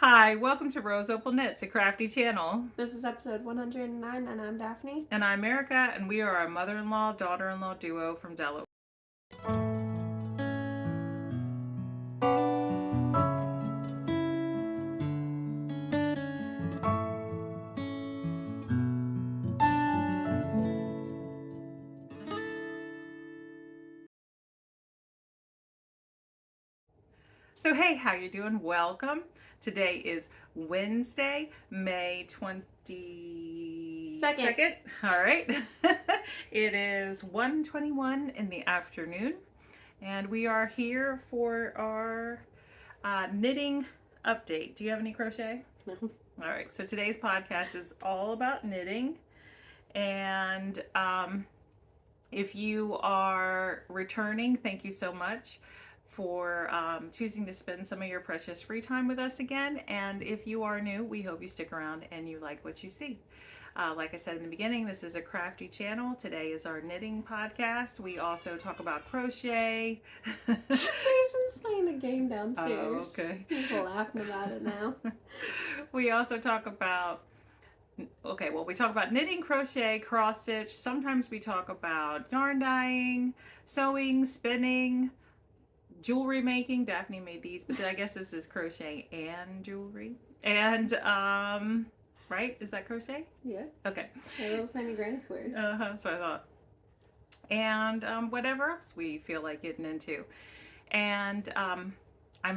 Hi, welcome to Rose Opal Knits, a crafty channel. This is episode 109, and I'm Daphne. And I'm Erica, and we are a mother-in-law, daughter-in-law duo from Delaware. So hey, how you doing? Welcome. Today is Wednesday, May 22nd. All right. It is 1:21 in the afternoon, and we are here for our knitting update. Do you have any crochet? No. All right. So today's podcast is all about knitting, and if you are returning, thank you so much for choosing to spend some of your precious free time with us again. And if you are new, we hope you stick around and you like what you see. Like I said in the beginning, this is a crafty channel. Today is our knitting podcast. We also talk about crochet. Grayson's playing a game downstairs. Oh, okay. People laughing about it now. We also talk about we talk about knitting, crochet, cross stitch. Sometimes we talk about yarn dyeing, sewing, spinning, jewelry making. Daphne made these, but I guess this is crochet and jewelry. And right? Is that crochet? Yeah. Okay. Little tiny granny squares. That's what I thought. And whatever else we feel like getting into. And I'm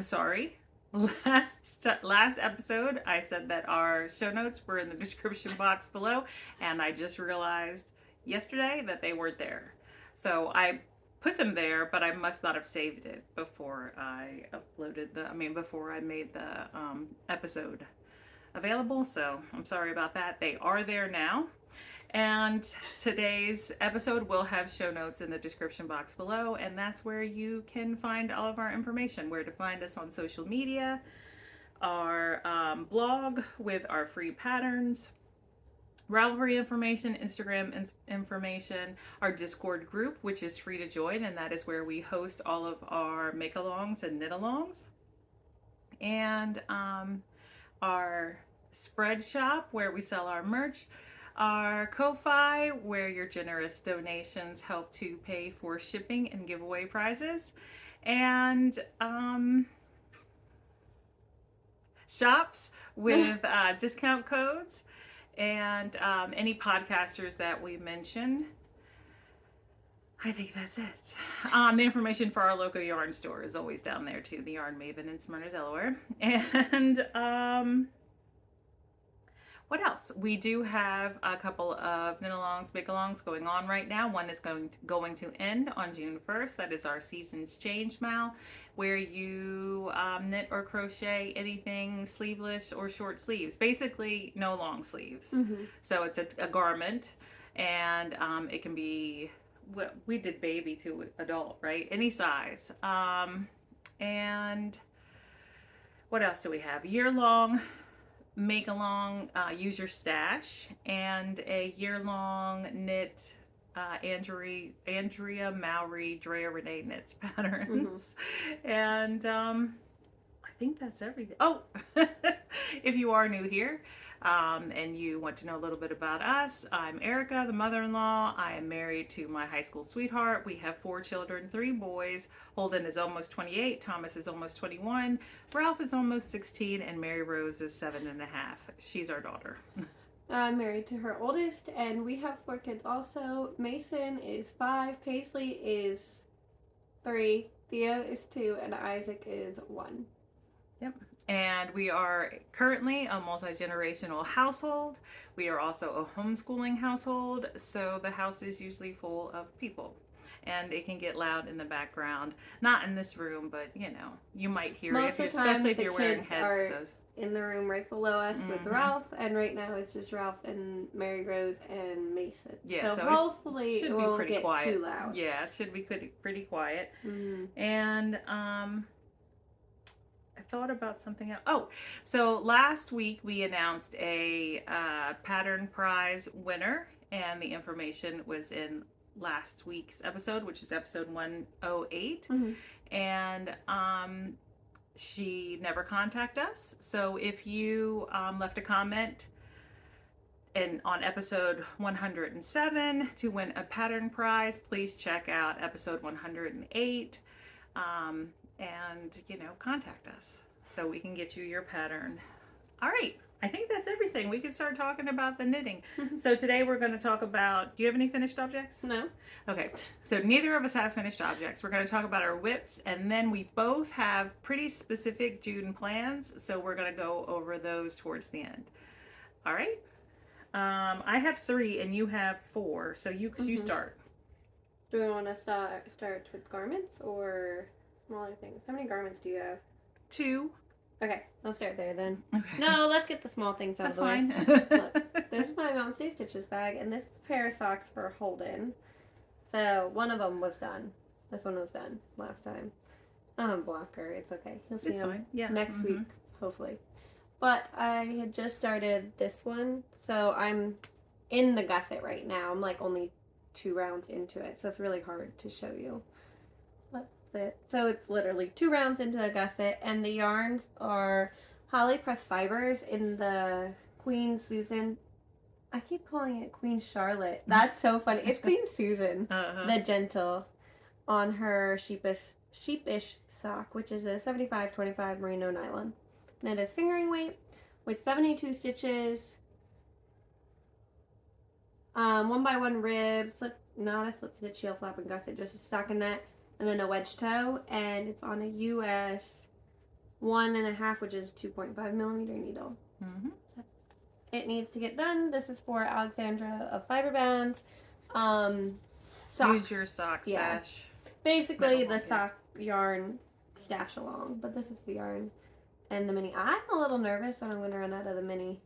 sorry. Last episode, I said that our show notes were in the description box below, and I just realized yesterday that they weren't there. So I put them there, but I must not have saved it before I before I made the episode available. So I'm sorry about that. They are there now. And today's episode will have show notes in the description box below, and that's where you can find all of our information, where to find us on social media, our blog with our free patterns, Ravelry information, Instagram information, our Discord group, which is free to join, and that is where we host all of our make-alongs and knit-alongs, and our spread shop where we sell our merch, our Ko-Fi, where your generous donations help to pay for shipping and giveaway prizes, and shops with discount codes, and any podcasters that we mention. I think that's it. The information for our local yarn store is always down there too, the Yarn Maven in Smyrna, Delaware. And what else? We do have a couple of knit-alongs, make-alongs going on right now. One is going to end on June 1st. That is our Seasons Change Mal, where you knit or crochet anything sleeveless or short sleeves. Basically, no long sleeves. Mm-hmm. So it's a garment, and it can be, we did baby to adult, right? Any size. And what else do we have? Year-long make along, use your stash, and a year-long knit Andrea Mowry Drea Renee knits patterns. Mm-hmm. And I think that's everything. Oh, if you are new here and you want to know a little bit about us, I'm Erica, the mother-in-law. I am married to my high school sweetheart. We have 4 children, 3 boys. Holden is almost 28, Thomas is almost 21, Ralph is almost 16, and Mary Rose is 7.5. She's our daughter. I'm married to her oldest, and we have 4 kids also. Mason is 5, Paisley is 3, Theo is 2, and Isaac is 1. Yep. And we are currently a multi-generational household. We are also a homeschooling household, so the house is usually full of people. And it can get loud in the background. Not in this room, but you might hear Most it, especially if you're wearing headsets. In the room right below us with Ralph, and right now it's just Ralph and Mary Rose and Mason. Yeah, so hopefully it won't get quiet. too loud. Yeah, it should be pretty quiet. Mm-hmm. And I thought about something else. Oh, so last week we announced a pattern prize winner, and the information was in last week's episode, which is episode 108. Mm-hmm. And she never contacted us. So if you left a comment on episode 107 to win a pattern prize, please check out episode 108, and contact us so we can get you your pattern. All right. I think that's everything. We can start talking about the knitting. So today we're going to talk about. Do you have any finished objects? No. Okay. So neither of us have finished objects. We're going to talk about our whips, and then we both have pretty specific June plans. So we're going to go over those towards the end. All right. I have 3 and you have 4. So you start. Do we want to start with garments or smaller things? How many garments do you have? 2. Okay, let's start there then. Okay. No, let's get the small things out That's of the fine. way. Look, this is my Mom Stay Stitches bag, and this is a pair of socks for Holden. So one of them was done. This one was done last time. Blocker. It's okay. You'll see him next week, hopefully. But I had just started this one, so I'm in the gusset right now. I'm like only 2 rounds into it, so it's really hard to show you. So it's literally 2 rounds into the gusset, and the yarns are Holly Press Fibers in the Queen Susan. I keep calling it Queen Charlotte. That's so funny. It's Queen Susan, the Gentle, on her sheepish sock, which is a 75-25 merino nylon. And it is fingering weight with 72 stitches, 1x1 rib, not a slip stitch, heel flap, and gusset, just a stockinette. And then a wedge toe, and it's on a US 1.5, which is 2.5 millimeter needle. It needs to get done. This is for Alexandra of Fiberbound. Use your sock stash. Basically, the sock yarn stash along, but this is the yarn and the mini. I'm a little nervous that I'm going to run out of the mini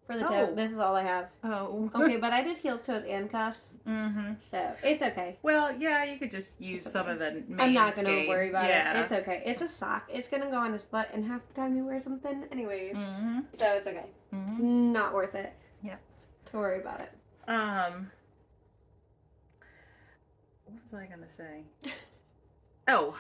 for the toe. This is all I have. Oh. Okay, but I did heels, toes, and cuffs. So it's okay. Well, yeah, you could just use some of the main I'm not going to worry about it. Yeah. It's okay. It's a sock. It's going to go on his foot, and half the time he wears something anyways. So it's okay. It's not worth it. Yeah. To worry about it. What was I going to say? Oh,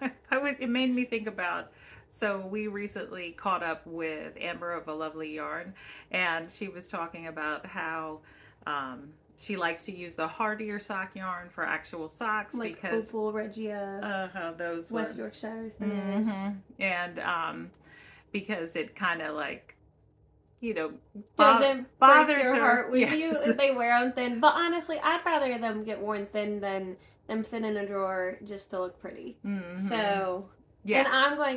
it made me think about. So we recently caught up with Amber of A Lovely Yarn, and she was talking about how she likes to use the hardier sock yarn for actual socks, like because Opal, Regia, those West ones. Yorkshire Spinners. And because it kind of like doesn't bothers break your her. heart with you if they wear them thin. But honestly, I'd rather them get worn thin than them sit in a drawer just to look pretty. So. Yeah. And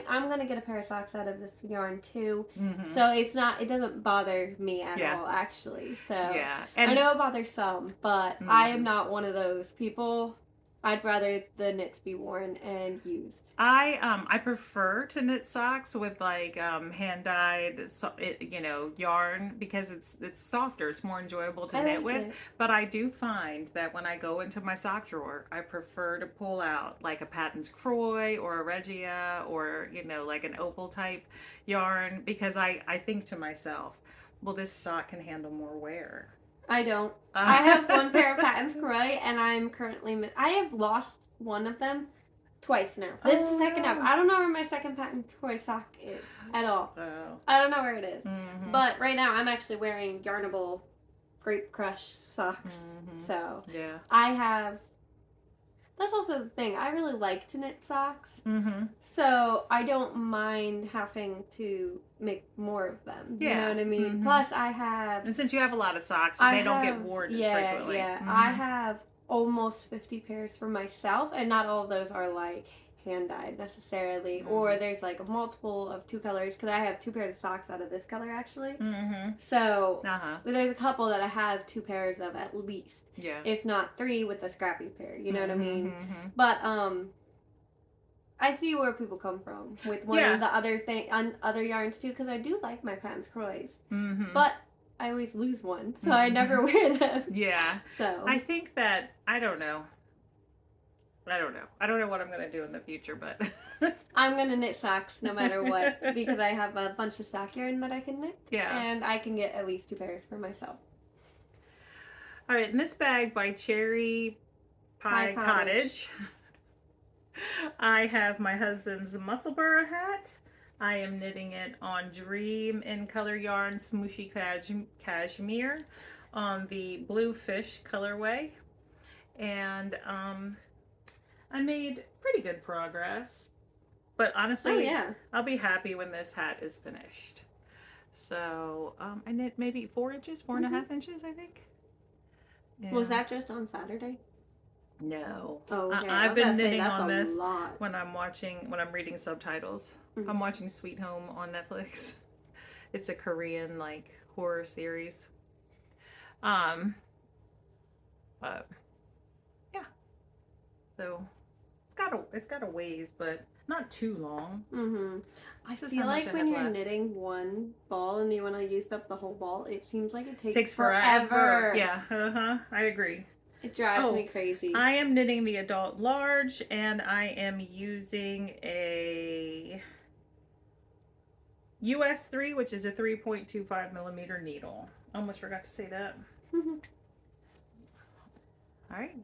I'm going to get a pair of socks out of this yarn too. So it doesn't bother me at all, actually. So and I know it bothers some, but I am not one of those people. I'd rather the knits be worn and used. I prefer to knit socks with like hand dyed yarn, because it's softer, it's more enjoyable to knit with. But I do find that when I go into my sock drawer, I prefer to pull out like a Patton's Croy or a Regia or like an Opal type yarn, because I think to myself, well, this sock can handle more wear. I don't. I have one pair of Patton's Croy, and I have lost one of them twice now. This is the second time. I don't know where my second Patton's Croy sock is at all. I don't know where it is. But right now I'm actually wearing Yarnable Grape Crush socks. So I have. That's also the thing. I really like to knit socks. So I don't mind having to make more of them. You know what I mean? Plus I have. And since you have a lot of socks, they don't get worn as frequently. I have almost 50 pairs for myself, and not all of those are like hand dyed necessarily, or there's like a multiple of 2 colors, because I have 2 pairs of socks out of this color actually. So there's a couple that I have 2 pairs of at least, if not 3 with the scrappy pair, you know what I mean? But I see where people come from with one of the other yarns too, because I do like my Patton's Croys, but I always lose one, so I never wear them. So I think that I don't know what I'm going to do in the future, but I'm going to knit socks no matter what, because I have a bunch of sock yarn that I can knit. And I can get at least 2 pairs for myself. All right, and this bag by Cherry Pie Cottage I have my husband's Musselburgh hat. I am knitting it on Dream in Color Yarn Smooshy Cashmere on the Blue Fish colorway. And I made pretty good progress. But Oh honestly, yeah. I'll be happy when this hat is finished. So I knit maybe 4 inches, four and a Mm-hmm. half inches, I think. Was Yeah. that just on Saturday? No. Oh, okay. I I've was been about to say knitting that's a on this lot. when I'm reading subtitles. Mm. I'm watching Sweet Home on Netflix. It's a Korean like horror series. Um, but yeah, so it's got a ways, but not too long. Mm-hmm. I This is how feel much like I when have you're left. knitting one ball and you want to use up the whole ball, it seems like it takes Takes forever. forever. Yeah, I agree. It drives Oh, me crazy. I am knitting the adult large, and I am using a US 3, which is a 3.25 millimeter needle. Almost forgot to say that. All right.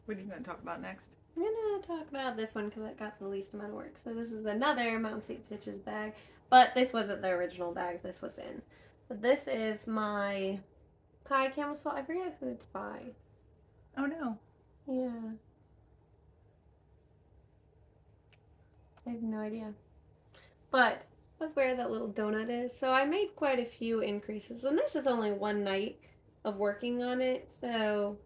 What are you going to talk about next? I'm gonna talk about this one because it got the least amount of work. So this is another Mountain State Stitches bag, but this wasn't the original bag this was in. But this is my pie camel salt. I forget who it's by. Oh no. Yeah, I have no idea. But that's where that little donut is. So I made quite a few increases, and this is only one night of working on it. So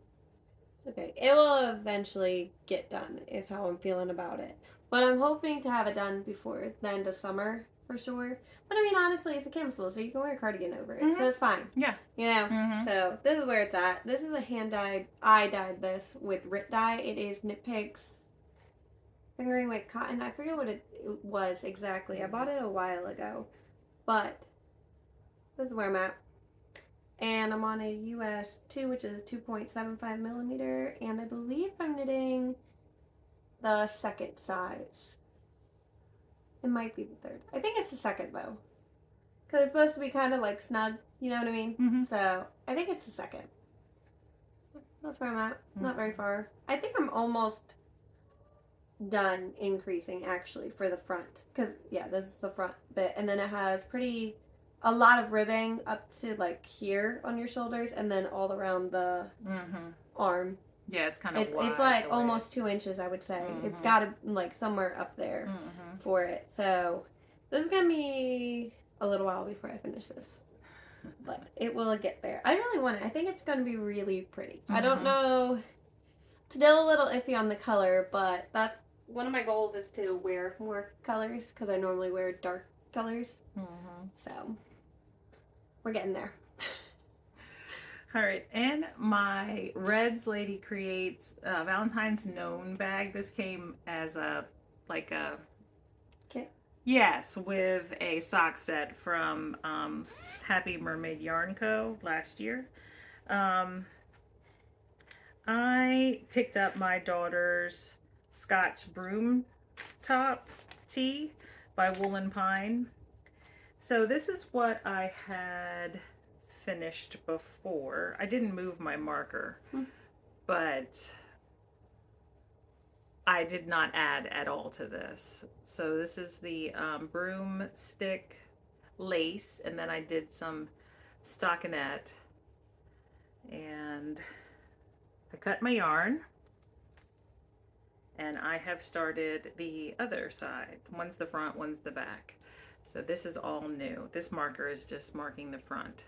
okay, it will eventually get done, is how I'm feeling about it. But I'm hoping to have it done before the end of summer for sure. But I mean, honestly, it's a camisole, so you can wear a cardigan over it, so it's fine. Yeah. You know? Mm-hmm. So this is where it's at. This is a hand dyed, I dyed this with Rit dye. It is Knit Picks fingering weight cotton. I forget what it was exactly. I bought it a while ago. But this is where I'm at. And I'm on a US 2, which is a 2.75 millimeter, and I believe I'm knitting the second size. It might be the third. I think it's the second though, because it's supposed to be kind of like snug. You know what I mean? Mm-hmm. So I think it's the second. That's where I'm at. Not very far. I think I'm almost done increasing actually for the front, because yeah, this is the front bit, and then it has a lot of ribbing up to like here on your shoulders, and then all around the arm. Yeah, it's kind of wide. It's like almost 2 inches, I would say. It's got to like somewhere up there for it. So this is gonna be a little while before I finish this, but it will get there. I really want it. I think it's gonna be really pretty. I don't know. Still a little iffy on the color, but that's one of my goals is to wear more colors because I normally wear dark colors. So we're getting there. All right, and my Reds Lady Creates Valentine's Known bag. This came as a kit. Yes, with a sock set from Happy Mermaid Yarn Co. last year. I picked up my daughter's Scotch Broom Top tee by Woolen Pine. So this is what I had finished before. I didn't move my marker, but I did not add at all to this. So this is the broomstick lace, and then I did some stockinette, and I cut my yarn, and I have started the other side. One's the front, one's the back. So this is all new. This marker is just marking the front.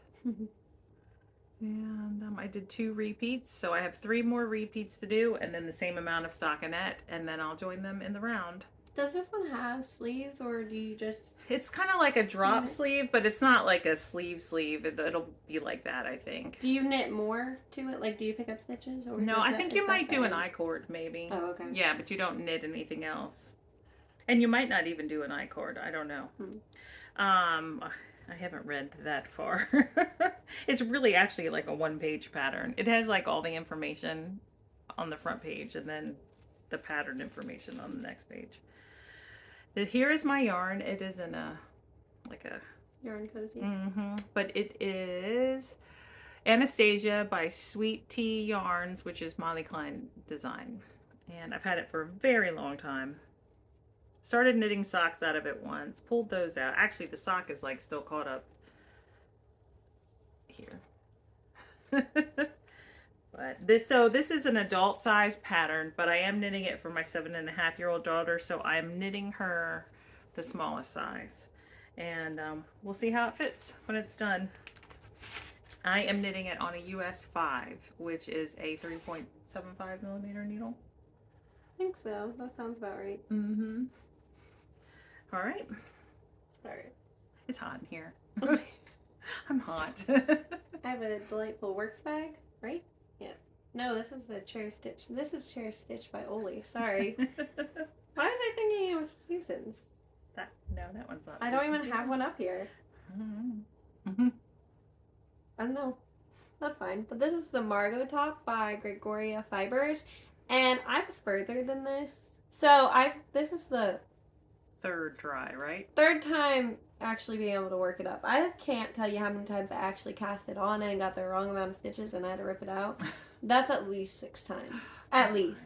And I did 2 repeats, so I have 3 more repeats to do, and then the same amount of stockinette, and then I'll join them in the round. Does this one have sleeves, or do you just... It's kind of like a drop sleeve, but it's not like a sleeve. It'll be like that, I think. Do you knit more to it? Like, do you pick up stitches? Or no, I think you might do an I-cord, maybe. Oh, okay. Yeah, but you don't knit anything else. And you might not even do an I-cord. I don't know. I haven't read that far. It's really actually like a 1-page pattern. It has like all the information on the front page and then the pattern information on the next page. Here is my yarn. It is in a yarn cozy. But it is Anastasia by Sweet Tea Yarns, which is Molly Klein design. And I've had it for a very long time. Started knitting socks out of it once, pulled those out. Actually, the sock is like still caught up here. But this is an adult size pattern, but I am knitting it for my 7.5-year-old daughter, so I'm knitting her the smallest size. And we'll see how it fits when it's done. I am knitting it on a US 5, which is a 3.75 millimeter needle. I think so. That sounds about right. Mm-hmm. All right. All right. It's hot in here. I'm hot. I have a delightful works bag, right? Yes. No, this is a Cherry Stitch. This is Cherry Stitch by Oli. Sorry. Why was I thinking it was Susan's? No, that one's not. I don't even have one up here. Mm-hmm. I don't know. That's fine. But this is the Margot top by Gregoria Fibers. And I was further than this. So this is the third try, right? Third time actually being able to work it up. I can't tell you how many times I actually cast it on and got the wrong amount of stitches and I had to rip it out. That's at least 6 times. At least.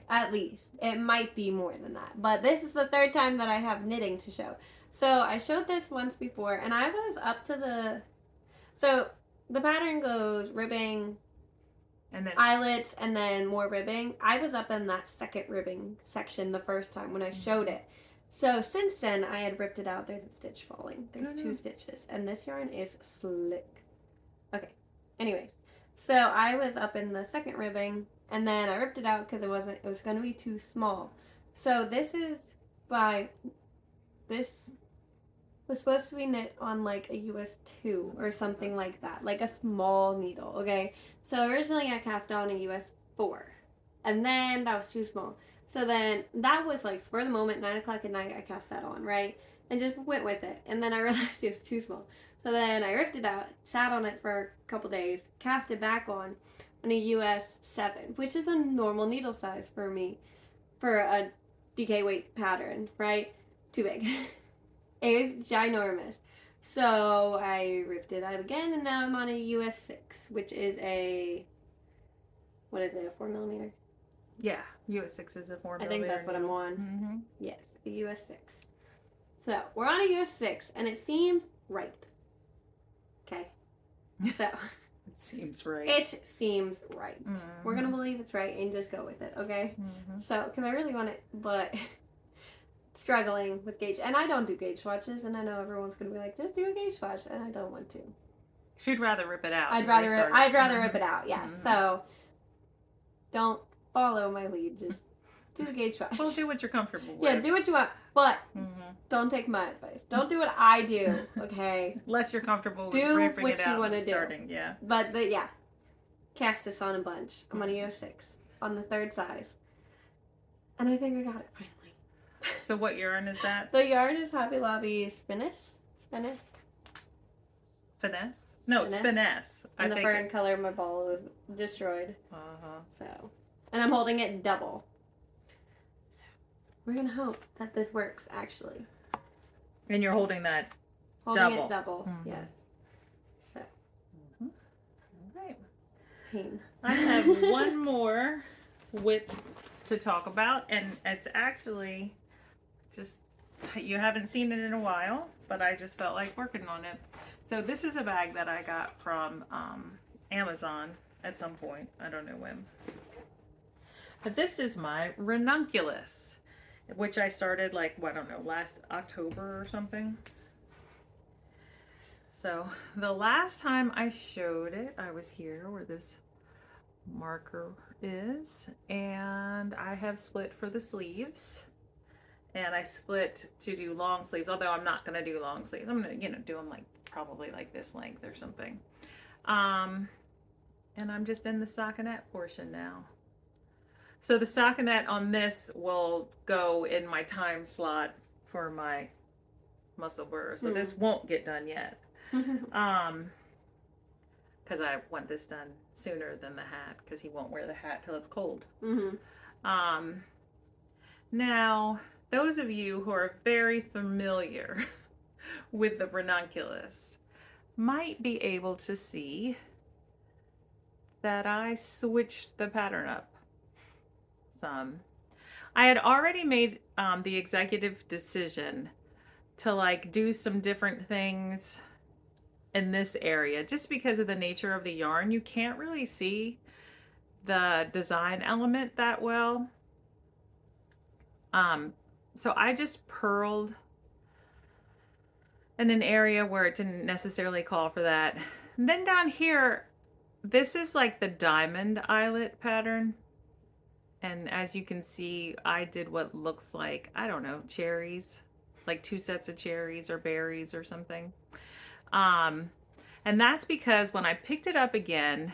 It might be more than that. But this is the third time that I have knitting to show. So I showed this once before and I was up to the... So the pattern goes ribbing, and then eyelets, and then more ribbing. I was up in that second ribbing section the first time when I showed it. So since then, I had ripped it out. There's a stitch falling. There's 2 stitches. And this yarn is slick. Okay. Anyway. So I was up in the second ribbing. And then I ripped it out because it was going to be too small. So this was supposed to be knit on like a US 2 or something like that. Like a small needle. Okay. So originally I cast on a US 4. And then that was too small. So then that was like spur of the moment, 9 o'clock at night, I cast that on, right? And just went with it. And then I realized it was too small. So then I ripped it out, sat on it for a couple days, cast it back on a US 7, which is a normal needle size for me for a DK weight pattern, right? Too big. It was ginormous. So I ripped it out again, and now I'm on a US 6, which is a 4 millimeter? Yeah, US 6 is a 4 millimeter. I think that's what I'm on. Mm-hmm. Yes, a US 6. So we're on a US 6, and it seems right. Okay. So. It seems right. It seems right. Mm-hmm. We're going to believe it's right and just go with it, okay? Mm-hmm. So, because I really want it, but struggling with gauge. And I don't do gauge swatches, and I know everyone's going to be like, just do a gauge swatch, and I don't want to. She'd rather rip it out. I'd rather rip it out, yeah. Mm-hmm. So, don't follow my lead. Just do the gauge swatch. Well, do what you're comfortable with. Yeah, do what you want, but don't take my advice. Don't do what I do, okay? Unless you're comfortable with do ripping what it out you want to do. Starting, yeah. But, yeah. Cast this on a bunch. I'm on a US 6 on the 3rd size. And I think I got it finally. So what yarn is that? The yarn is Hobby Lobby Spinnis. Finesse? No, Spiness. And the burn color, my ball was destroyed. So, and I'm holding it double. So, we're going to hope that this works, actually. And you're holding that holding it double, yes. So. All right. Pain. I have one more whip to talk about, and it's actually just, you haven't seen it in a while, but I just felt like working on it. So this is a bag that I got from Amazon at some point. I don't know when. But this is my ranunculus, which I started like, I don't know, last October or something. So the last time I showed it, I was here where this marker is, and I have split for the sleeves. And I split to do long sleeves, although I'm not going to do long sleeves. I'm going to, do them like probably like this length or something. And I'm just in the stockinette portion now. So the stockinette on this will go in my time slot for my muscle burr. So this won't get done yet. Because I want this done sooner than the hat, because he won't wear the hat till it's cold. Now, those of you who are very familiar with the ranunculus might be able to see that I switched the pattern up some. I had already made the executive decision to like do some different things in this area just because of the nature of the yarn. You can't really see the design element that well. Um, so I just purled in an area where it didn't necessarily call for that. And then down here, this is like the diamond eyelet pattern. And as you can see, I did what looks like, I don't know, cherries, like 2 sets of cherries or berries or something. Um, and that's because when I picked it up again,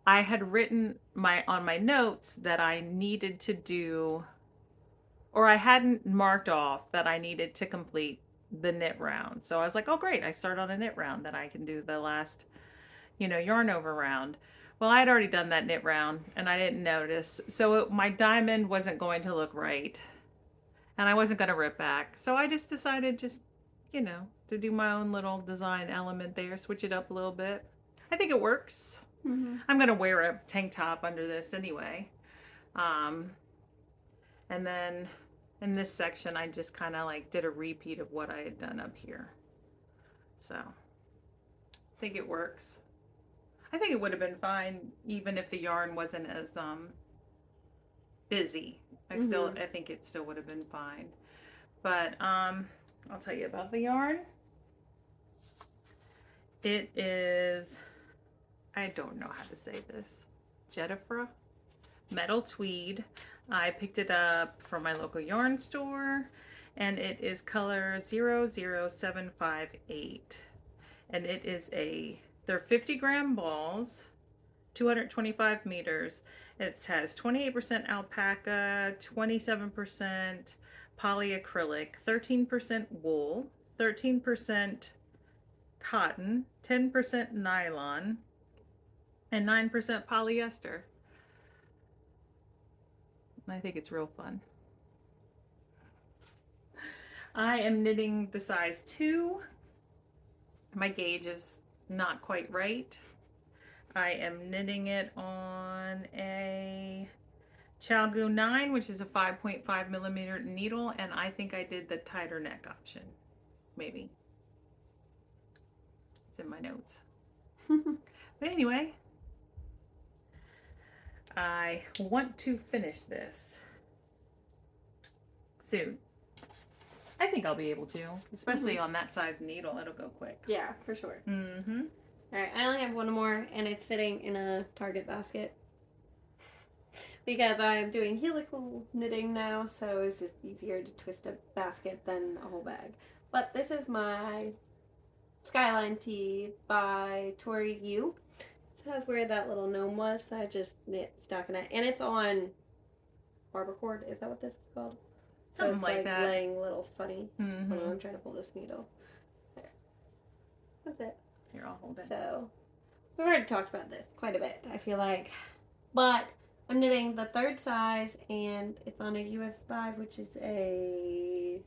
I had written on my notes that I needed to do, or I hadn't marked off that I needed to complete the knit round. So I was like, oh great, I start on a knit round, then I can do the last, yarn over round. Well, I had already done that knit round and I didn't notice. So my diamond wasn't going to look right and I wasn't going to rip back. So I just decided to do my own little design element there, switch it up a little bit. I think it works. Mm-hmm. I'm going to wear a tank top under this anyway. Um, and then in this section, I just kind of like did a repeat of what I had done up here. So I think it works. I think it would have been fine even if the yarn wasn't as busy. I think it still would have been fine. But I'll tell you about the yarn. It is, I don't know how to say this, Jettifra metal tweed. I picked it up from my local yarn store and it is color 00758. And it is they're 50-gram balls, 225 meters. It has 28% alpaca, 27% polyacrylic, 13% wool, 13% cotton, 10% nylon, and 9% polyester. I think it's real fun. I am knitting the size 2. My gauge is not quite right. I am knitting it on a Chalgu 9, which is a 5.5 millimeter needle, and I think I did the tighter neck option. Maybe. It's in my notes. But anyway, I want to finish this soon. I think I'll be able to, especially on that size needle. It'll go quick. Yeah, for sure. Mm-hmm. All right, I only have one more, and it's sitting in a Target basket because I'm doing helical knitting now, so it's just easier to twist a basket than a whole bag. But this is my Skyline tee by Tori Yu. It has where that little gnome was, so I just knit stockinette, and it's on barber cord. Is that what this is called? Something so it's like that. Laying a little funny. Mm-hmm. Hold on, I'm trying to pull this needle. There. That's it. Here, I'll hold it. So we've already talked about this quite a bit, I feel like. But I'm knitting the 3rd size, and it's on a US 5, which is a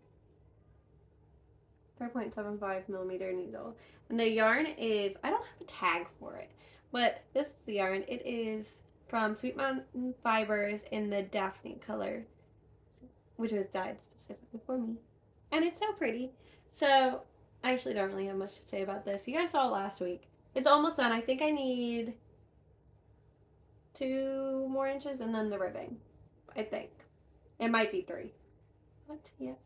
3.75 millimeter needle. And the yarn is, I don't have a tag for it, but this is the yarn. It is from Sweet Mountain Fibers in the Daphne color, which was dyed specifically for me. And it's so pretty. So I actually don't really have much to say about this. You guys saw it last week. It's almost done. I think I need 2 more inches and then the ribbing. I think. It might be 3. But yes.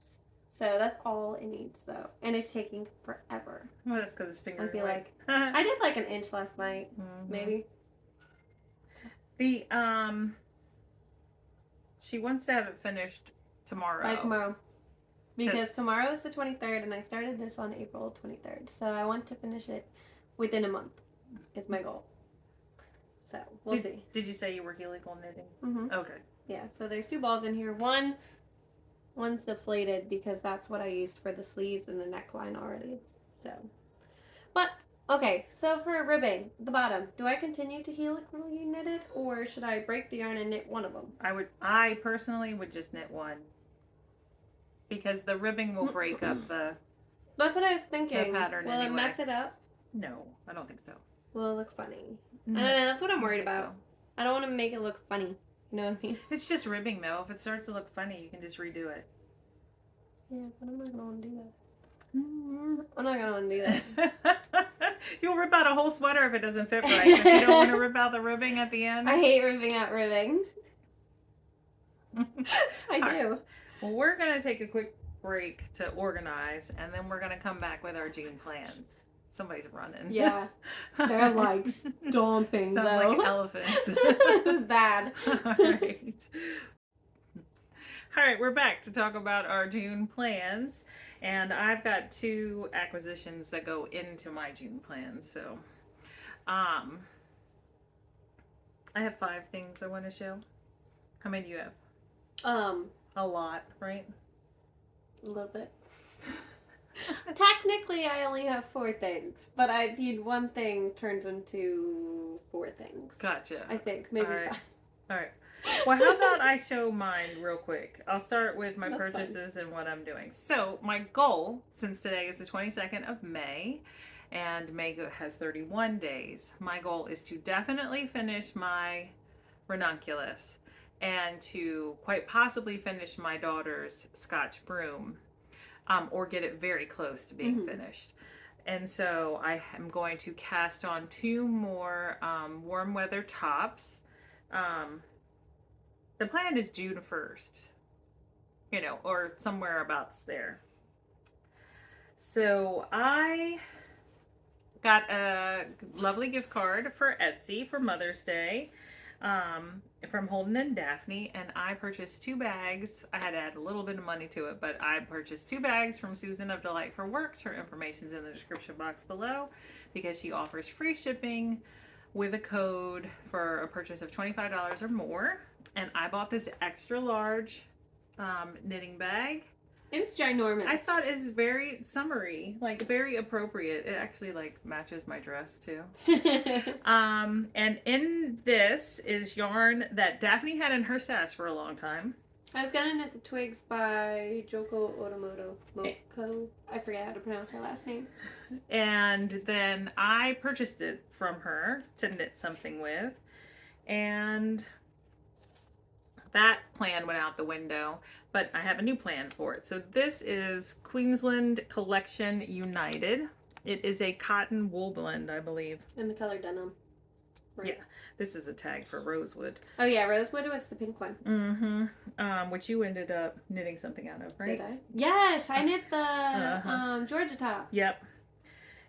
So that's all it needs though. And it's taking forever. Well, that's because his finger. I feel like I did like an inch last night, maybe. The she wants to have it finished tomorrow. By tomorrow. Because tomorrow is the 23rd and I started this on April 23rd. So I want to finish it within a month. It's my goal. So we'll see. Did you say you were helical knitting? Mm-hmm. Okay. Yeah, so there's 2 balls in here. One's deflated because that's what I used for the sleeves and the neckline already. So, but okay, so for ribbing, the bottom, do I continue to helically knit it, or should I break the yarn and knit one of them? I personally would just knit one, because the ribbing will break up the. That's what I was thinking. The pattern. Will anyway. it mess it up? No, I don't think so. Will it look funny? No, I don't know. That's what I'm worried I don't think about. I don't want to make it look funny. You know what I mean? It's just ribbing though. If it starts to look funny, you can just redo it. Yeah, but I'm not gonna want to do that. I'm not gonna want to do that. You'll rip out a whole sweater if it doesn't fit right. But you don't want to rip out the ribbing at the end. I hate ripping out ribbing. I do. Right. Well, we're gonna take a quick break to organize, and then we're gonna come back with our June plans. Somebody's running. Yeah, they're like stomping. Sounds though. like elephants. It was bad. All right. All right, we're back to talk about our June plans. And I've got 2 acquisitions that go into my June plans. So, I have 5 things I want to show. How many do you have? A lot, right? A little bit. Technically, I only have 4 things, but I mean, one thing turns into 4 things. Gotcha. I think maybe All right. 5. All right. Well, how about I show mine real quick? I'll start with my That's purchases and what I'm doing. So my goal, since today is the 22nd of May, and May has 31 days, my goal is to definitely finish my ranunculus and to quite possibly finish my daughter's Scotch broom, or get it very close to being finished. And so I am going to cast on 2 more warm weather tops. The plan is June 1st, or somewhere about there. So I got a lovely gift card for Etsy for Mother's Day from Holden and Daphne, and I purchased 2 bags. I had to add a little bit of money to it, but I purchased 2 bags from Susan of Delight for Works. Her information's in the description box below because she offers free shipping with a code for a purchase of $25 or more. And I bought this extra large knitting bag. It's ginormous. I thought it's very summery, like very appropriate. It actually like matches my dress too. And in this is yarn that Daphne had in her stash for a long time. I was gonna knit the twigs by Joko Otomoto Moko. I forget how to pronounce her last name. And then I purchased it from her to knit something with. And that plan went out the window, but I have a new plan for it. So this is Queensland Collection United. It is a cotton wool blend, I believe. In the color denim. Right. Yeah, this is a tag for Rosewood. Oh yeah, Rosewood was the pink one. Mm-hmm. Which you ended up knitting something out of, right? Did I? Yes, I knit the Georgia top. Yep.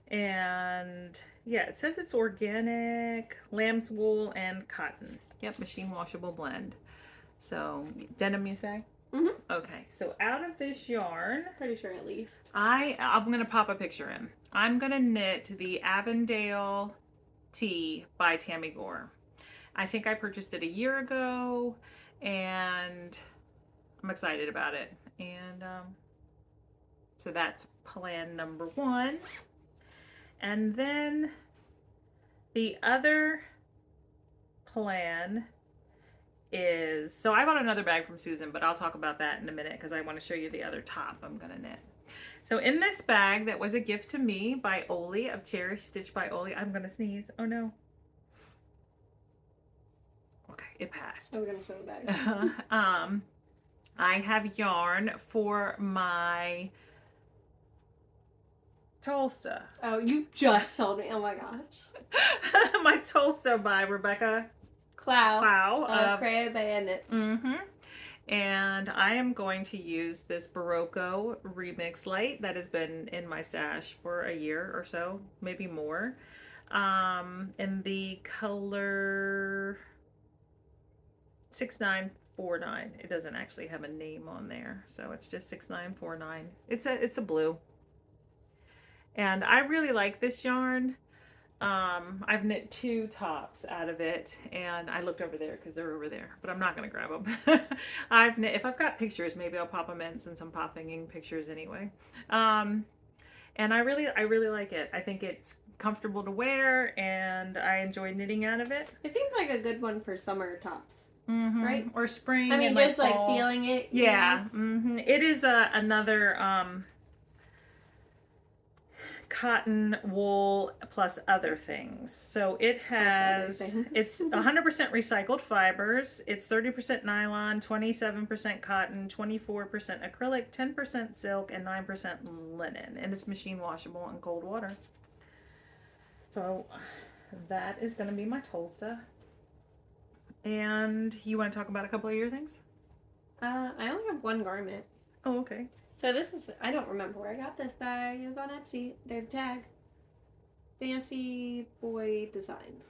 And yeah, it says it's organic, lamb's wool, and cotton. Yep, machine washable blend. So, denim, you say? Mm-hmm. Okay, so out of this yarn, pretty sure at least. I'm going to pop a picture in. I'm going to knit the Avondale Tee by Tammy Gore. I think I purchased it a year ago, and I'm excited about it. And so that's plan number 1. And then the other plan is, so I bought another bag from Susan, but I'll talk about that in a minute because I want to show you the other top I'm going to knit. So in this bag that was a gift to me by Oli of Cherish Stitch by Oli, I'm going to sneeze. Oh no. Okay, it passed. I'm going to show the bag. I have yarn for my Tolsta. Oh, you just told me. Oh my gosh. My Tolsta by Rebecca Clow of Crab Bandit. And I am going to use this Barocco Remix Light that has been in my stash for a year or so, maybe more. In the color 6949. It doesn't actually have a name on there, so it's just 6949. It's a blue. And I really like this yarn. I've knit 2 tops out of it, and I looked over there because they're over there, but I'm not going to grab them. If I've got pictures, maybe I'll pop them in since I'm popping in pictures anyway. And I really like it. I think it's comfortable to wear, and I enjoy knitting out of it. It seems like a good one for summer tops. Right? Or spring. I mean, just like feeling it. Yeah. It is another cotton, wool, plus other things. So it has, it's 100% recycled fibers. It's 30% nylon, 27% cotton, 24% acrylic, 10% silk, and 9% linen. And it's machine washable in cold water. So that is going to be my Tolsta. And you want to talk about a couple of your things? I only have one garment. Oh, okay. So this is, I don't remember where I got this bag. It was on Etsy. There's a tag. Fancy boy designs.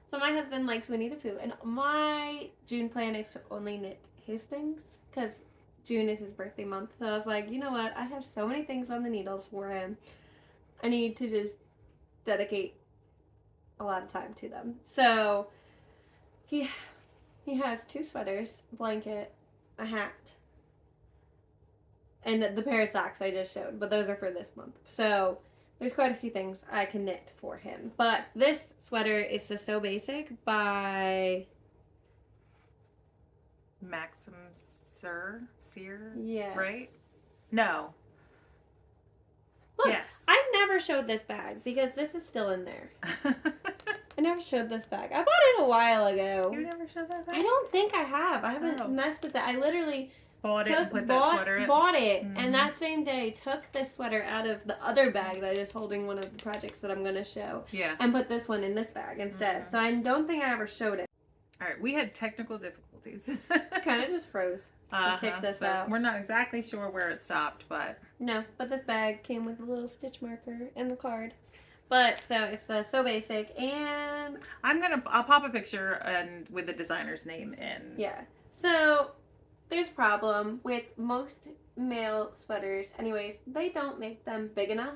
So my husband likes Winnie the Pooh. And my June plan is to only knit his things. Because June is his birthday month. So I was like, you know what? I have so many things on the needles for him. I need to just dedicate a lot of time to them. So he has 2 sweaters, a blanket, a hat, and the pair of socks I just showed, but those are for this month. So there's quite a few things I can knit for him. But this sweater is the So Basic by Maxim Sear, yes. Right? No. Look, yes. I never showed this bag because this is still in there. I never showed this bag. I bought it a while ago. You never showed that bag? I don't think I have. I haven't messed with that. I literally bought it and put that sweater in. Bought it, and that same day took this sweater out of the other bag that is holding one of the projects that I'm going to show. Yeah. And put this one in this bag instead. So I don't think I ever showed it. All right, we had technical difficulties. Kind of just froze. Kicked us out. We're not exactly sure where it stopped, but no. But this bag came with a little stitch marker and the card. But so it's So Basic, and I'll pop a picture and with the designer's name in. Yeah. So there's a problem with most male sweaters. Anyways, they don't make them big enough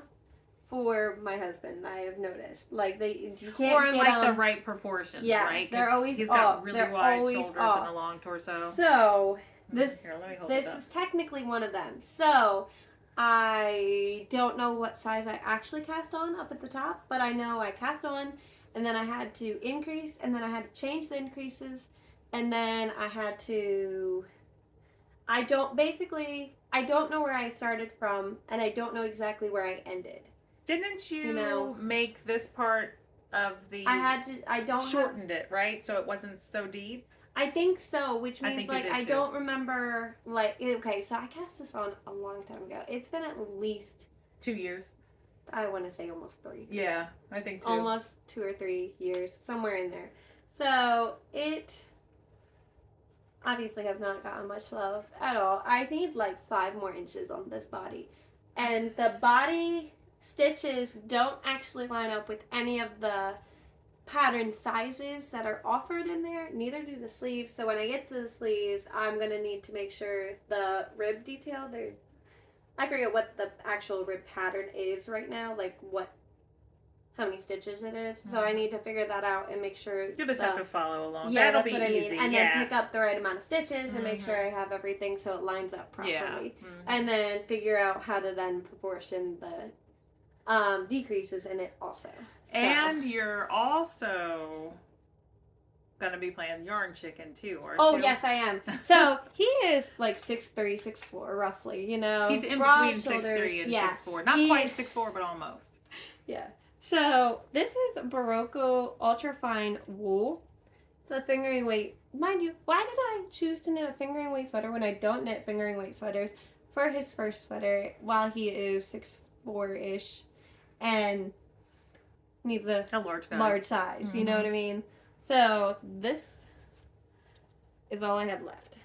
for my husband. I have noticed, like you can't or get like the right proportions. Yeah, right? they're always he's off. got really They're wide always shoulders off. and a long torso. So this this is technically one of them. So I don't know what size I actually cast on up at the top, but I know I cast on, and then I had to increase, and then I had to change the increases, and then I had to. I don't know where I started from, and I don't know exactly where I ended. Didn't you make this part of the? I shortened it, right? So it wasn't so deep. I think so, which means I too. don't remember okay, so I cast this on a long time ago. It's been at least 2 years. I want to say almost 3. Yeah, I think 2. Almost 2 or 3 years, somewhere in there. So it obviously has not gotten much love at all. I need like 5 more inches on this body. And the body stitches don't actually line up with any of the pattern sizes that are offered in there. Neither do the sleeves. So when I get to the sleeves, I'm going to need to make sure the rib detail, I forget what the actual rib pattern is right now, like how many stitches it is. So I need to figure that out and make sure. You just have to follow along. Yeah, that'll that's be what easy. I mean. And then pick up the right amount of stitches and make sure I have everything so it lines up properly. Yeah. And then figure out how to then proportion the decreases in it also. So. And you're also gonna be playing Yarn Chicken too, aren't you? Yes, I am. So he is like 6'3", 6'4", roughly. You know, he's in between 6'3" and 6'4". Not quite 6'4", but almost. Yeah. So this is Barocco Ultrafine Wool. It's a fingering weight. Mind you, why did I choose to knit a fingering weight sweater when I don't knit fingering weight sweaters for his first sweater while he is 6'4"-ish and needs a large size, you know what I mean? So this is all I have left.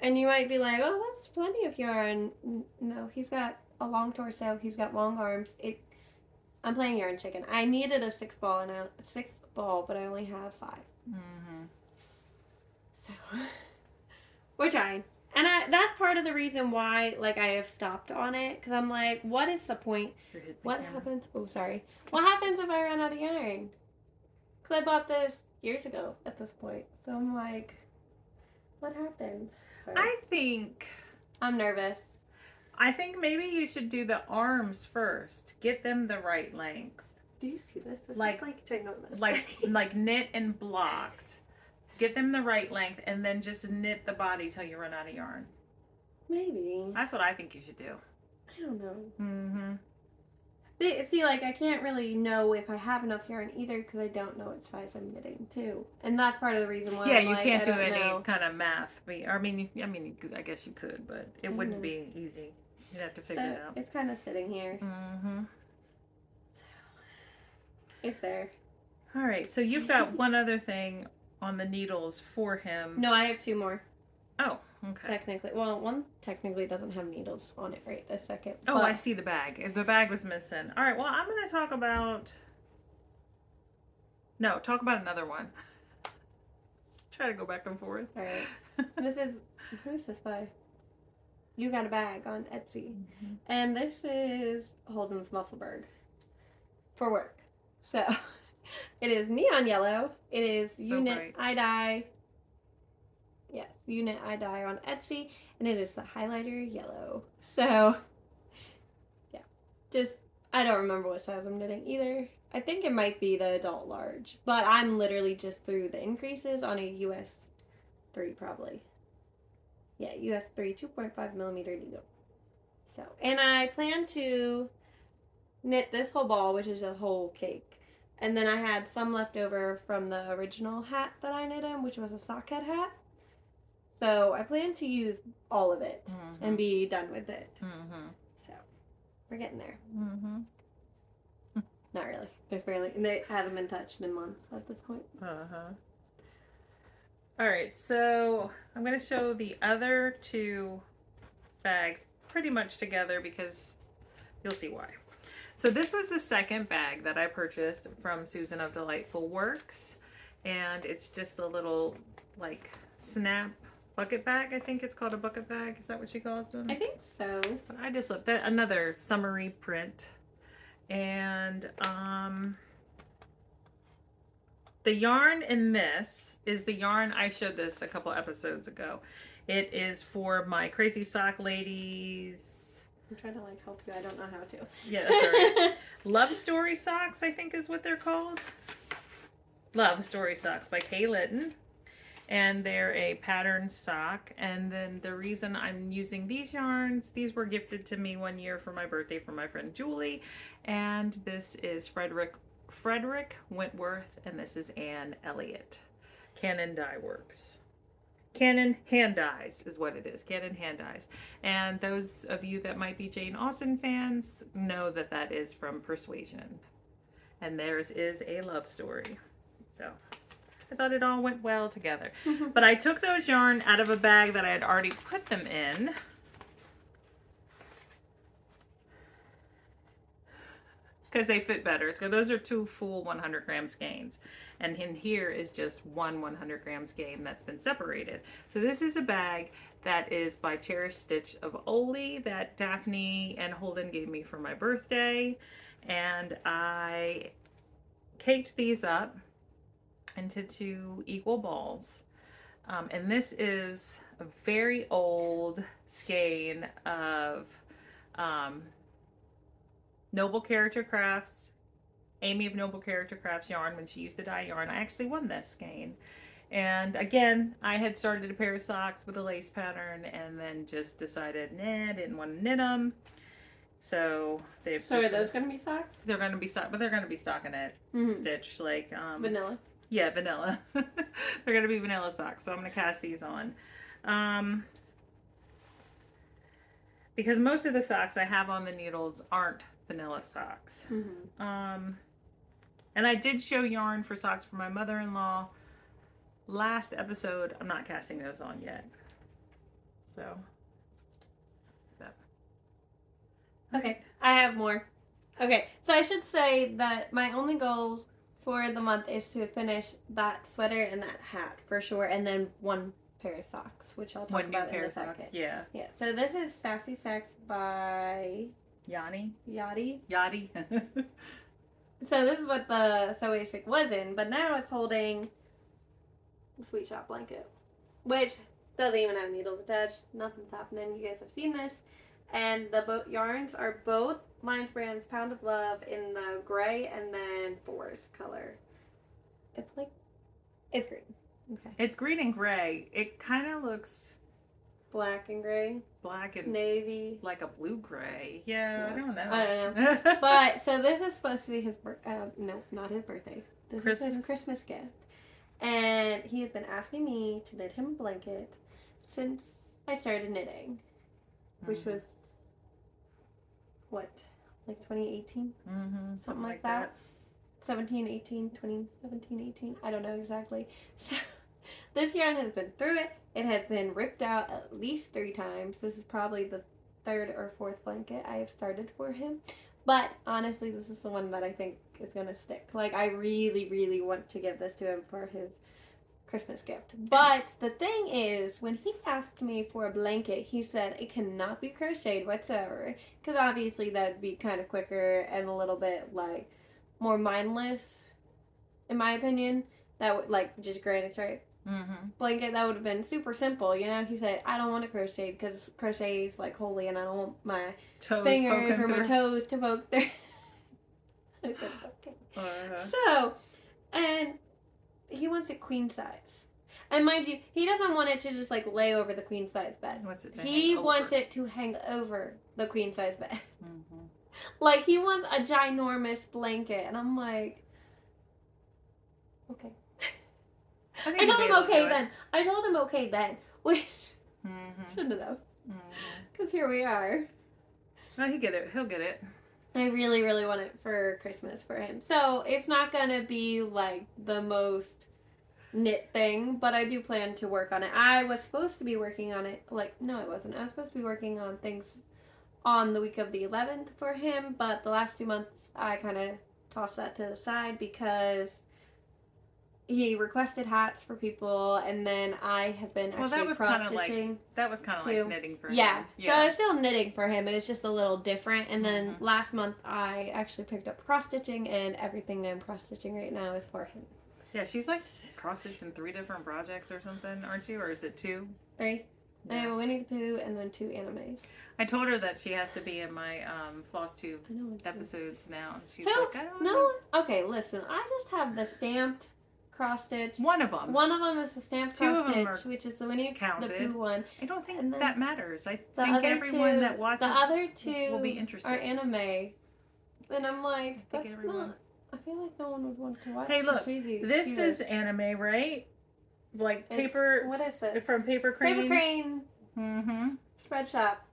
And you might be like, oh, that's plenty of yarn. No, he's got a long torso, he's got long arms. I'm playing Yarn Chicken. I needed a 6 ball, but I only have 5. So we're trying. And that's part of the reason why, like, I have stopped on it. Because I'm like, what is the point? What happens? Oh, sorry. What happens if I run out of yarn? Because I bought this years ago at this point. So I'm like, what happens? So, I think... I'm nervous. I think maybe you should do the arms first. Get them the right length. Do you see this? This is like ginormous. like knit and blocked. Get them the right length and then just knit the body till you run out of yarn. Maybe. That's what I think you should do. I don't know. See, like, I can't really know if I have enough yarn either because I don't know what size I'm knitting too, and that's part of the reason why Yeah, I'm you like, I can't do don't any know. kind of math. I guess you could, but it I wouldn't know. be easy. You'd have to figure So it out. it's kind of sitting here. Mm-hmm. So it's there. All right, so you've got one other thing on the needles for him. No, I have two more. Oh, okay. Technically, well, one technically doesn't have needles on it right this second. Oh, but I see the bag. The bag was missing. All right, well, I'm going to talk about. No, talk about another one. Try to go back and forth. All right. This is who's this by? You Got a Bag on Etsy, and this is Holden's Musselburgh for work. So it is neon yellow. It is So unit bright. I dye. Yes, unit I dye on Etsy, and it is the highlighter yellow. So yeah, just I don't remember what size I'm knitting either. I think it might be the adult large, but I'm literally just through the increases on a US 3 probably. Yeah, US 3 2.5 millimeter needle. So, and I plan to knit this whole ball, which is a whole cake. And then I had some left over from the original hat that I knit him, which was a socket hat. So I plan to use all of it and be done with it. So we're getting there. Not really. There's barely. It hasn't been touched in months at this point. All right, so I'm going to show the other two bags pretty much together because you'll see why. So this was the second bag that I purchased from Susan of Delightful Works, and it's just a little like snap bucket bag. I think it's called a bucket bag. Is that what she calls them? I think so. But I just love that. Another summery print. And the yarn in this is the yarn, I showed this a couple episodes ago. It is for my Crazy Sock Ladies. I'm trying to like help you. I don't know how to. Yeah, that's all right. Love Story Socks, I think is what they're called. Love Story Socks by Kay Litton. And they're a patterned sock. And then the reason I'm using these yarns, these were gifted to me one year for my birthday from my friend Julie. And this is Frederick Wentworth, and this is Anne Elliott. Cannon Dye Works. Cannon Hand Dyes is what it is. Cannon Hand Dyes. And those of you that might be Jane Austen fans know that that is from Persuasion. And theirs is a love story. So I thought it all went well together. But I took those yarn out of a bag that I had already put them in. Because they fit better. So those are two full 100 gram skeins. And in here is just one 100 gram skein that's been separated. So this is a bag that is by Cherished Stitch of Oli that Daphne and Holden gave me for my birthday. And I caked these up into two equal balls. And this is a very old skein of Noble Character Crafts, Amy of Noble Character Crafts yarn when she used to dye yarn. I actually won this skein. And again, I had started a pair of socks with a lace pattern and then just decided, nah, I didn't want to knit them. So they've So are those going to be socks? They're going to be but they're going to be stockinette stitch, like vanilla. Yeah, vanilla. They're going to be vanilla socks. So I'm going to cast these on. Because most of the socks I have on the needles aren't vanilla socks. And I did show yarn for socks for my mother-in-law last episode. I'm not casting those on yet. So. Okay, I have more. Okay, so I should say that my only goal for the month is to finish that sweater and that hat for sure, and then one pair of socks, which I'll talk about in a second. Yeah. Yeah. So this is Sassy Sacks by Yadi. So this is what the So Basic was in, but now it's holding the Sweet Shop blanket, which doesn't even have needles attached. Nothing's happening. You guys have seen this. And the yarns are both Lions Brand's Pound of Love in the gray and then forest color. It's green. Okay. It's green and gray. It kind of looks black and gray. Black and navy. Like a blue gray. Yeah, I don't know. I don't know. But so this is supposed to be his no, not his birthday. This is his Christmas gift. And he has been asking me to knit him a blanket since I started knitting, which was what, like 2018? Something like that. 17, 18, 2017, 18. I don't know exactly. So this yarn has been through it. It has been ripped out at least 3 times. This is probably the 3rd or 4th blanket I have started for him. But honestly, this is the one that I think is going to stick. Like, I really, really want to give this to him for his Christmas gift. But the thing is, when he asked me for a blanket, he said it cannot be crocheted whatsoever. Because obviously that would be kind of quicker and a little bit, like, more mindless, in my opinion. That would, like, just granny stripe. Blanket that would have been super simple, you know. He said, I don't want to crochet because crochet is like holy and I don't want my fingers or my toes to poke there. I said, okay. So, and he wants it queen size. And mind you, he doesn't want it to just like lay over the queen size bed. He wants it to hang over the queen size bed. Like, he wants a ginormous blanket. And I'm like, okay. I told him okay then. I told him okay then. Which shouldn't have. Because here we are. Well, he'll get it. He'll get it. I really, really want it for Christmas for him. So it's not going to be like the most knit thing, but I do plan to work on it. I was supposed to be working on it. Like, no, I wasn't. I was supposed to be working on things on the week of the 11th for him, but the last 2 months I kind of tossed that to the side because he requested hats for people, and then I have been actually cross-stitching. That was kind of like knitting for him. Yeah, so I was still knitting for him, and it's just a little different. And then last month, I actually picked up cross-stitching, and everything I'm cross-stitching right now is for him. Yeah, she's like cross-stitching 3 different projects or something, aren't you? Or is it 2? 3. Yeah. I have a Winnie the Pooh and then 2 animes. I told her that she has to be in my Floss Tube episodes now. She's like, I don't know. Okay, listen, I just have the stamped cross-stitch. One of them. One of them is the stamped cross-stitch, which is the Winnie the Pooh one. I don't think that matters. I think everyone that watches the other 2 will be interested. Are anime. And I'm like, I feel like no one would want to watch. Hey, look, this is anime, right? Like paper. What is it? From Paper Crane. Paper Crane. Spread Shop.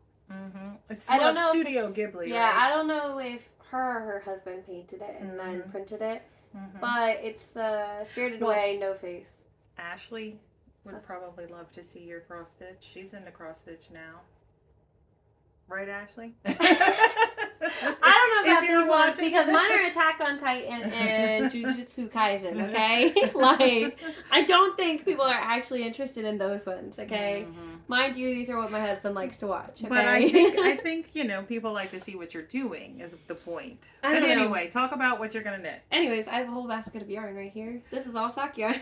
It's Studio Ghibli. Yeah, right? I don't know if her husband painted it and then printed it. But it's Spirited Away, No Face. Ashley would probably love to see your cross stitch. She's into cross stitch now. Right, Ashley? I don't know about these ones because mine are Attack on Titan and Jujutsu Kaisen, okay? Like, I don't think people are actually interested in those ones, okay? Mind you, these are what my husband likes to watch, okay? But I think, you know, people like to see what you're doing is the point. But anyway, talk about what you're going to knit. Anyways, I have a whole basket of yarn right here. This is all sock yarn.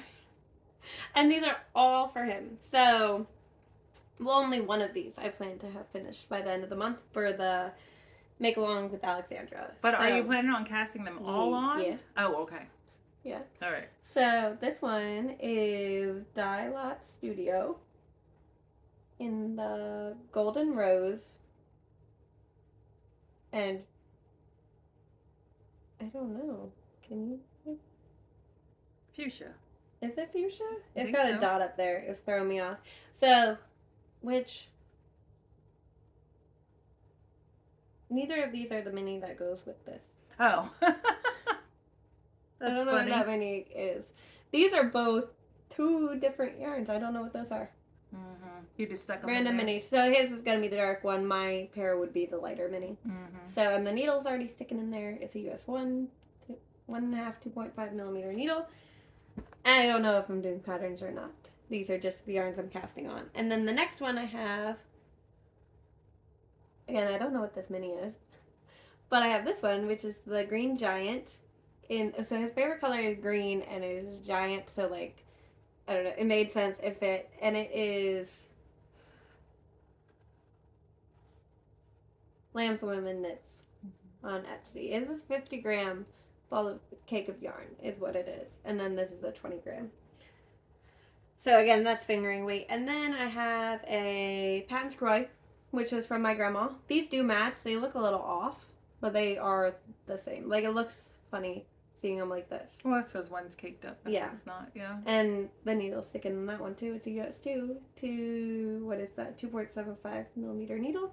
And these are all for him. So, well, only one of these I plan to have finished by the end of the month for the Make Along with Alexandra. But are you planning on casting them all on? Yeah. Oh, okay. Yeah. All right. So this one is Dye Lot Studio in the Golden Rose. And I don't know. Can you? Fuchsia. Is it fuchsia? It's got a dot up there. It's throwing me off. So, neither of these are the mini that goes with this. Oh. That's I don't know what that mini is. These are both 2 different yarns. I don't know what those are. You just stuck them random minis. So his is going to be the dark one. My pair would be the lighter mini. So, and the needle's already sticking in there. It's a US 1.5, 2.5 millimeter needle. I don't know if I'm doing patterns or not. These are just the yarns I'm casting on. And then the next one I have, again, I don't know what this mini is, but I have this one, which is the Green Giant. So his favorite color is green, and it is giant, so like, I don't know, it made sense and it is Lambs Women Knits on Etsy. It's a 50-gram ball of cake of yarn is what it is. And then this is a 20-gram. So again, that's fingering weight. And then I have a patent screw, which is from my grandma. These do match. They look a little off, but they are the same. Like, it looks funny seeing them like this. Well, that's because one's caked up. Yeah. It's not, yeah. And the needle's sticking in that one too. It's a US2 to, what is that, 2.75 millimeter needle.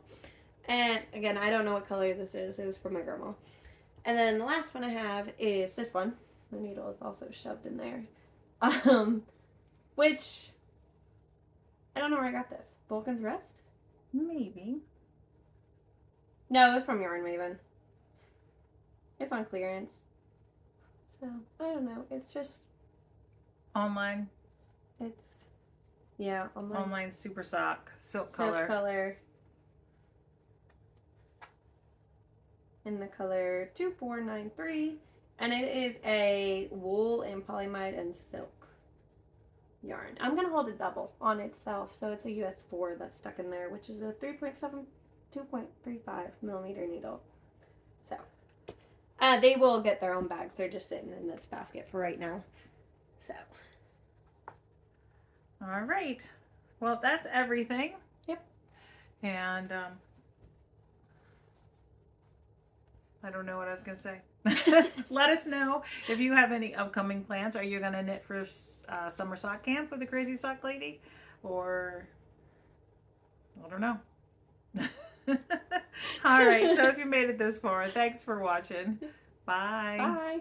And again, I don't know what color this is. It was from my grandma. And then the last one I have is this one. The needle is also shoved in there. Which, I don't know where I got this. Vulcan's Rest? Maybe. No, it's from Yarn Maven. It's on clearance. So, I don't know. It's just... Online. It's... Yeah, online. Online super sock. Silk color. Silk color. In the color 2493. And it is a wool and polyamide and silk yarn. I'm going to hold it double on itself. So it's a US4 that's stuck in there, which is a 2.35 millimeter needle. So they will get their own bags. They're just sitting in this basket for right now. So. All right. Well, that's everything. Yep. And I don't know what I was going to say. Let us know if you have any upcoming plans. Are you going to knit for summer sock camp with the Crazy Sock Lady? Or, I don't know. All right. So if you made it this far, thanks for watching. Bye. Bye.